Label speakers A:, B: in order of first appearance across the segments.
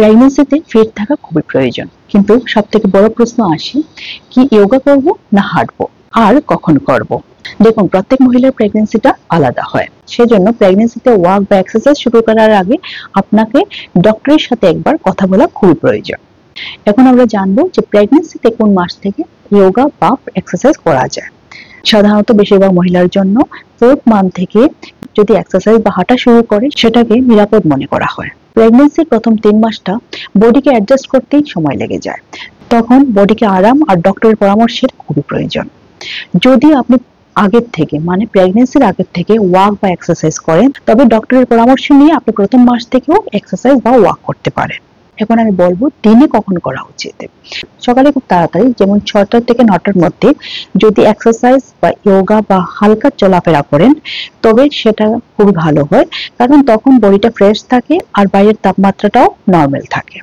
A: প্রেগন্যান্সিতে fit থাকা খুবই প্রয়োজন, কিন্তু সবথেকে বড় প্রশ্ন আসে, কি যোগা করব না হাঁটবো, আর কখন করব। দেখুন, প্রত্যেক মহিলার প্রেগন্যান্সিটা আলাদা হয়, সেজন্য প্রেগন্যান্সিতে ওয়াক বা এক্সারসাইজ শুরু করার আগে আপনাকে ডক্টরের সাথে একবার কথা বলা খুবই প্রয়োজন। এখন আমরা জানবো যে প্রেগন্যান্সিতে কোন মাস থেকে যোগা বা এক্সারসাইজ করা যায়। সাধারণত বেশিরভাগ মহিলার জন্য 4th মান্থ থেকে যদি এক্সারসাইজ বা হাঁটা শুরু করে সেটাকে নিরাপদ মনে করা হয়। প্রেগন্যান্সির প্রথম 3 মাসটা বডিকে অ্যাডজাস্ট করতেই সময় লেগে যায়, তখন বডিকে আরাম আর ডক্টরের পরামর্শের খুবই প্রয়োজন। যদি আপনি আগের থেকে মানে প্রেগন্যান্সির আগের থেকে ওয়াক বা এক্সারসাইজ করেন, তবে ডক্টরের পরামর্শ নিয়ে আপনি প্রথম মাস থেকেও এক্সারসাইজ বা ওয়াক করতে পারেন। এখন আমি বলবো দিনে কখন করা উচিত। সকালে খুব তাড়াতাড়ি, যেমন 6টা থেকে 9টার মধ্যে যদি এক্সারসাইজ বা যোগা বা হালকা চলাফেরা করেন তবে সেটা খুবই ভালো হয়, কারণ তখন বডিটা ফ্রেশ থাকে আর বাইরের তাপমাত্রাটাও নরমাল থাকে।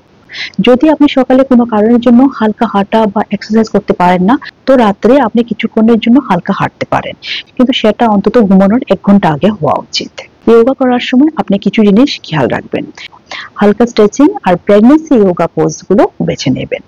A: যদি আপনি সকালে কোনো কারণের জন্য হালকা হাঁটা বা এক্সারসাইজ করতে পারেন না, তো রাত্রে আপনি কিছুক্ষণের জন্য হালকা হাঁটতে পারেন, কিন্তু সেটা অন্তত ঘুমানোর 1 ঘন্টা আগে হওয়া উচিত। যোগা করার সময় আপনি কিছু জিনিস খেয়াল রাখবেন। হালকা স্ট্রেচিং আর প্রেগন্যান্সি যোগা পোজ গুলো বেছে নেবেন।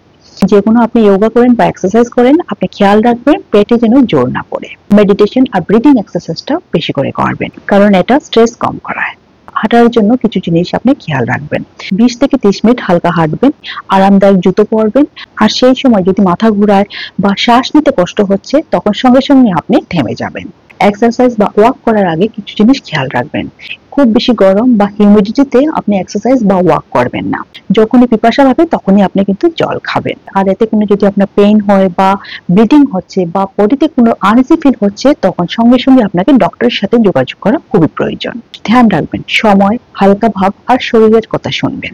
A: যেকোনো আপনি যোগা করেন বা এক্সারসাইজ করেন, আপনি খেয়াল রাখবেন পেটে যেন জোর না পড়ে। মেডিটেশন আর ব্রিদিং এক্সারসাইজটা বেশি করে করবেন, কারণ এটা স্ট্রেস কম করায়। হাঁটার জন্য কিছু জিনিস আপনি খেয়াল রাখবেন। 20 থেকে 30 মিনিট হালকা হাঁটবেন, আরামদায়ক জুতো পরবেন, আর সেই সময় যদি মাথা ঘোরায় বা শ্বাস নিতে কষ্ট হচ্ছে তখন সঙ্গে সঙ্গে আপনি থেমে যাবেন। এক্সারসাইজ বা ওয়াক করার আগে কিছু জিনিস খেয়াল রাখবেন। খুব বেশি গরম বা হিউমিডিটিতে আপনি এক্সারসাইজ বা ওয়াক করবেন না। যখনই পিপাসা লাগে তখনই আপনি কিন্তু জল খাবেন। আর এতে কোনো যদি আপনার পেইন হয় বা ব্লিডিং হচ্ছে বা বডিতে কোনো আনইজি ফিল হচ্ছে, তখন সঙ্গে সঙ্গে আপনাকে ডক্টরের সাথে যোগাযোগ করা খুবই প্রয়োজন। ধ্যান রাখবেন, সময়, হালকা ভাব আর শরীরের কথা শুনবেন।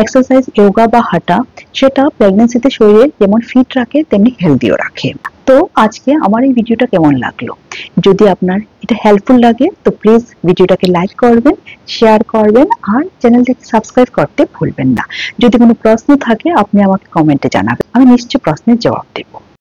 A: এক্সারসাইজ, যোগা বা হাঁটা সেটা প্রেগন্যান্সিতে শরীরে যেমন ফিট রাখে তেমনি হেলদিও রাখে। তো আজকে আমার এই ভিডিওটা কেমন লাগলো? যদি আপনার এটা হেল্পফুল লাগে তো প্লিজ ভিডিওটাকে লাইক করবেন, শেয়ার করবেন আর চ্যানেলটাকে সাবস্ক্রাইব করতে ভুলবেন না। যদি কোনো প্রশ্ন থাকে আপনি আমাকে কমেন্টে জানাবেন, আমি নিশ্চয়ই প্রশ্নের জবাব দেব।